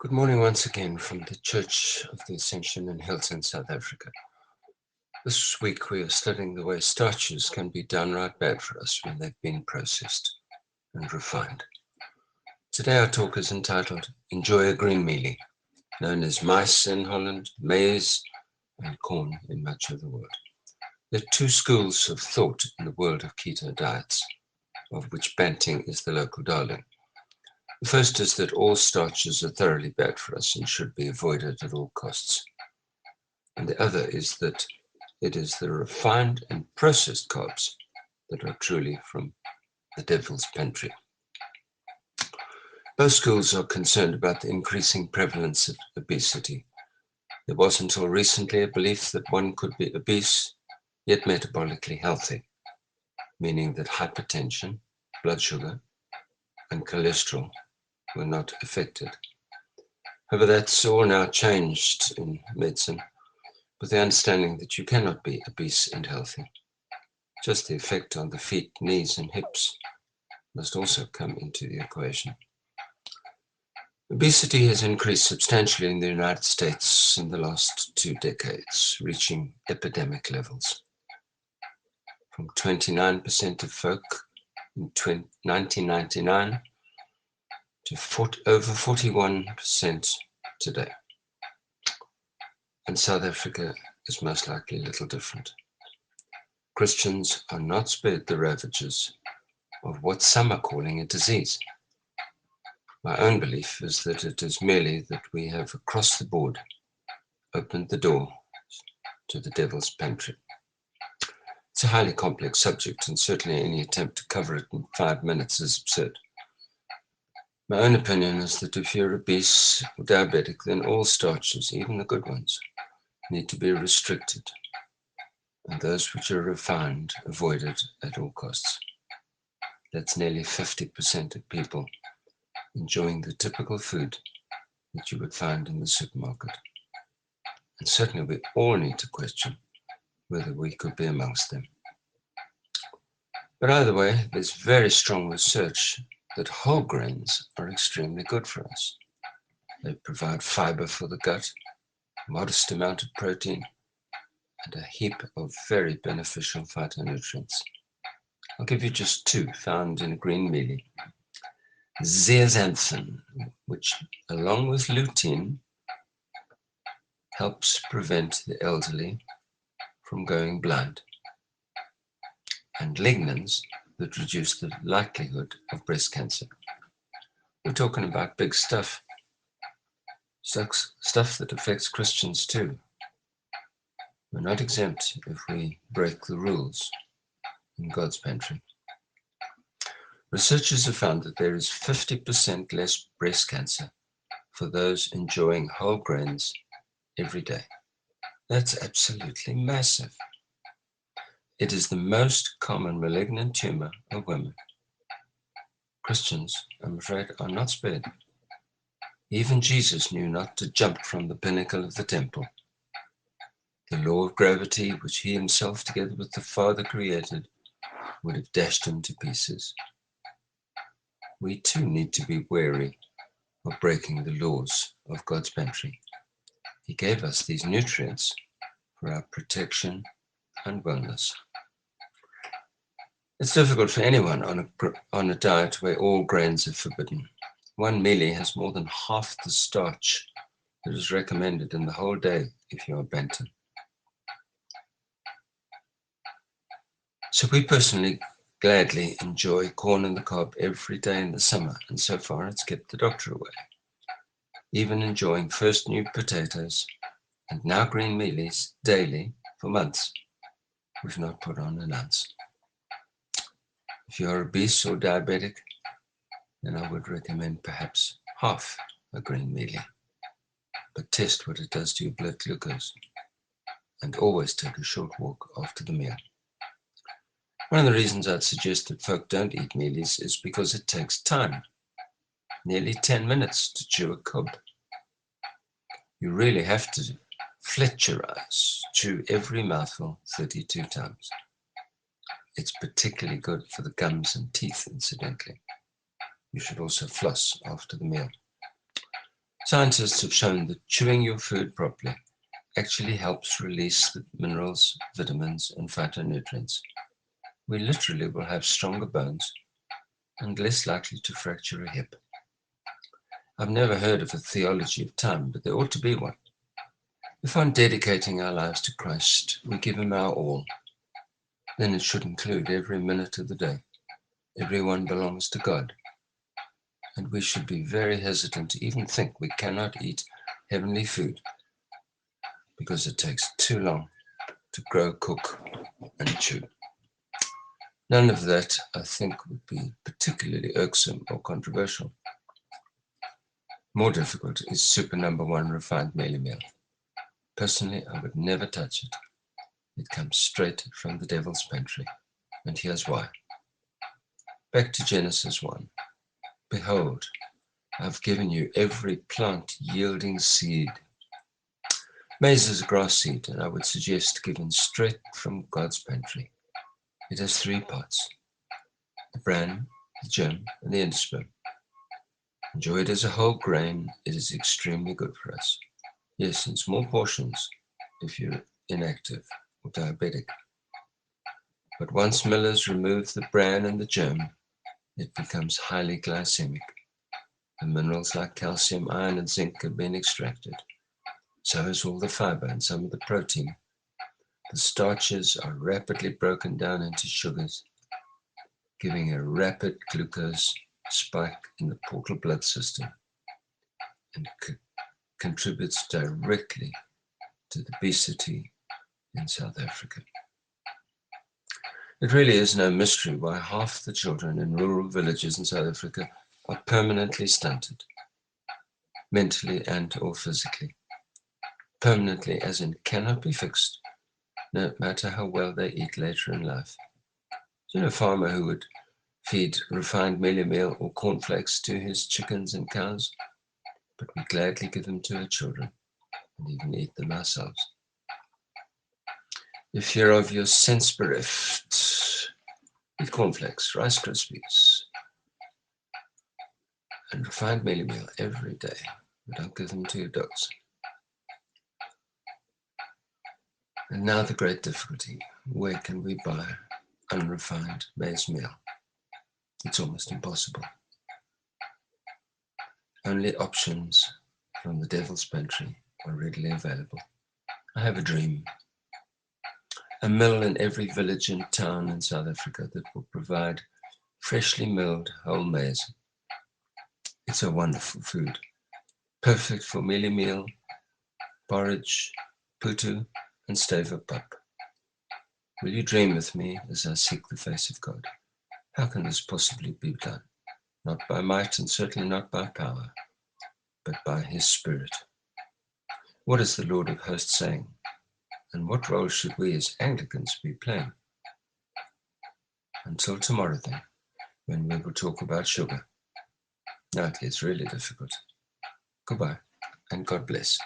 Good morning once again from the Church of the Ascension in Hilton, South Africa. This week we are studying the way starches can be downright bad for us when they've been processed and refined. Today our talk is entitled Enjoy a Green Mealie, known as maize in Holland, maize and corn in much of the world. There are two schools of thought in the world of keto diets, of which banting is the local darling. The first is that all starches are thoroughly bad for us and should be avoided at all costs. And the other is that it is the refined and processed carbs that are truly from the devil's pantry. Both schools are concerned about the increasing prevalence of obesity. There was until recently a belief that one could be obese yet metabolically healthy, meaning that hypertension, blood sugar, and cholesterol were not affected. However, that's all now changed in medicine, with the understanding that you cannot be obese and healthy. Just the effect on the feet, knees, and hips must also come into the equation. Obesity has increased substantially in the United States in the last 2 decades, reaching epidemic levels. From 29% of folk in 1999 to over 41% today. And South Africa is most likely little different. Christians are not spared the ravages of what some are calling a disease. My own belief is that it is merely that we have across the board opened the door to the devil's pantry. It's a highly complex subject, and certainly any attempt to cover it in 5 minutes is absurd. My own opinion is that if you're obese or diabetic, then all starches, even the good ones, need to be restricted, and those which are refined avoided at all costs. That's nearly 50% of people enjoying the typical food that you would find in the supermarket. And certainly we all need to question whether we could be amongst them. But either way, there's very strong research that whole grains are extremely good for us. They provide fiber for the gut, a modest amount of protein, and a heap of very beneficial phytonutrients. I'll give you just 2 found in a green mealie. Zeaxanthin, which along with lutein helps prevent the elderly from going blind, and lignans that reduce the likelihood of breast cancer. We're talking about big stuff that affects Christians too. We're not exempt if we break the rules in God's pantry. Researchers have found that there is 50% less breast cancer for those enjoying whole grains every day. That's absolutely massive. It is the most common malignant tumor of women. Christians, I'm afraid, are not spared. Even Jesus knew not to jump from the pinnacle of the temple. The law of gravity, which he himself, together with the Father, created, would have dashed him to pieces. We too need to be wary of breaking the laws of God's pantry. He gave us these nutrients for our protection and wellness. It's difficult for anyone on a diet where all grains are forbidden. One mealie has more than half the starch that is recommended in the whole day if you are bantam. So we personally gladly enjoy corn on the cob every day in the summer, and so far it's kept the doctor away. Even enjoying first new potatoes and now green mealies daily for months, we've not put on an ounce. If you are obese or diabetic, then I would recommend perhaps half a green mealie. But test what it does to your blood glucose, and always take a short walk after the meal. One of the reasons I'd suggest that folk don't eat mealies is because it takes time, nearly 10 minutes to chew a cob. You really have to Fletcherize, chew every mouthful 32 times. It's particularly good for the gums and teeth, incidentally. You should also floss after the meal. Scientists have shown that chewing your food properly actually helps release the minerals, vitamins, and phytonutrients. We literally will have stronger bones and less likely to fracture a hip. I've never heard of a theology of time, but there ought to be one. If on dedicating our lives to Christ, we give him our all, then it should include every minute of the day. Everyone belongs to God. And we should be very hesitant to even think we cannot eat heavenly food because it takes too long to grow, cook, and chew. None of that, I think, would be particularly irksome or controversial. More difficult is super number 1 refined mealie meal. Personally, I would never touch it. It comes straight from the devil's pantry, and here's why. Back to Genesis 1. Behold, I've given you every plant yielding seed. Maize is a grass seed, and I would suggest given straight from God's pantry. It has 3 parts: the bran, the germ, and the endosperm. Enjoyed as a whole grain, it is extremely good for us. Yes, in small portions if you're inactive or diabetic. But once millers remove the bran and the germ, it becomes highly glycemic. The minerals like calcium, iron, and zinc have been extracted. So is all the fiber and some of the protein. The starches are rapidly broken down into sugars, giving a rapid glucose spike in the portal blood system, and contributes directly to the obesity in South Africa. It really is no mystery why half the children in rural villages in South Africa are permanently stunted, mentally and or physically. Permanently as in cannot be fixed, no matter how well they eat later in life. Do you know a farmer who would feed refined mealie meal or cornflakes to his chickens and cows, but we gladly give them to our children and even eat them ourselves? If you're of your sense bereft, eat cornflakes, Rice Krispies, and refined mealie meal every day, but don't give them to your dogs. And now the great difficulty: where can we buy unrefined maize meal? It's almost impossible. Only options from the devil's pantry are readily available. I have a dream. A mill in every village and town in South Africa that will provide freshly milled whole maize. It's a wonderful food, perfect for mealie meal, porridge, putu, and stave pap. Will you dream with me as I seek the face of God? How can this possibly be done? Not by might and certainly not by power, but by his Spirit. What is the Lord of hosts saying? And what role should we as Anglicans be playing? Until tomorrow then, when we will talk about sugar. Now it gets really difficult. Goodbye, and God bless.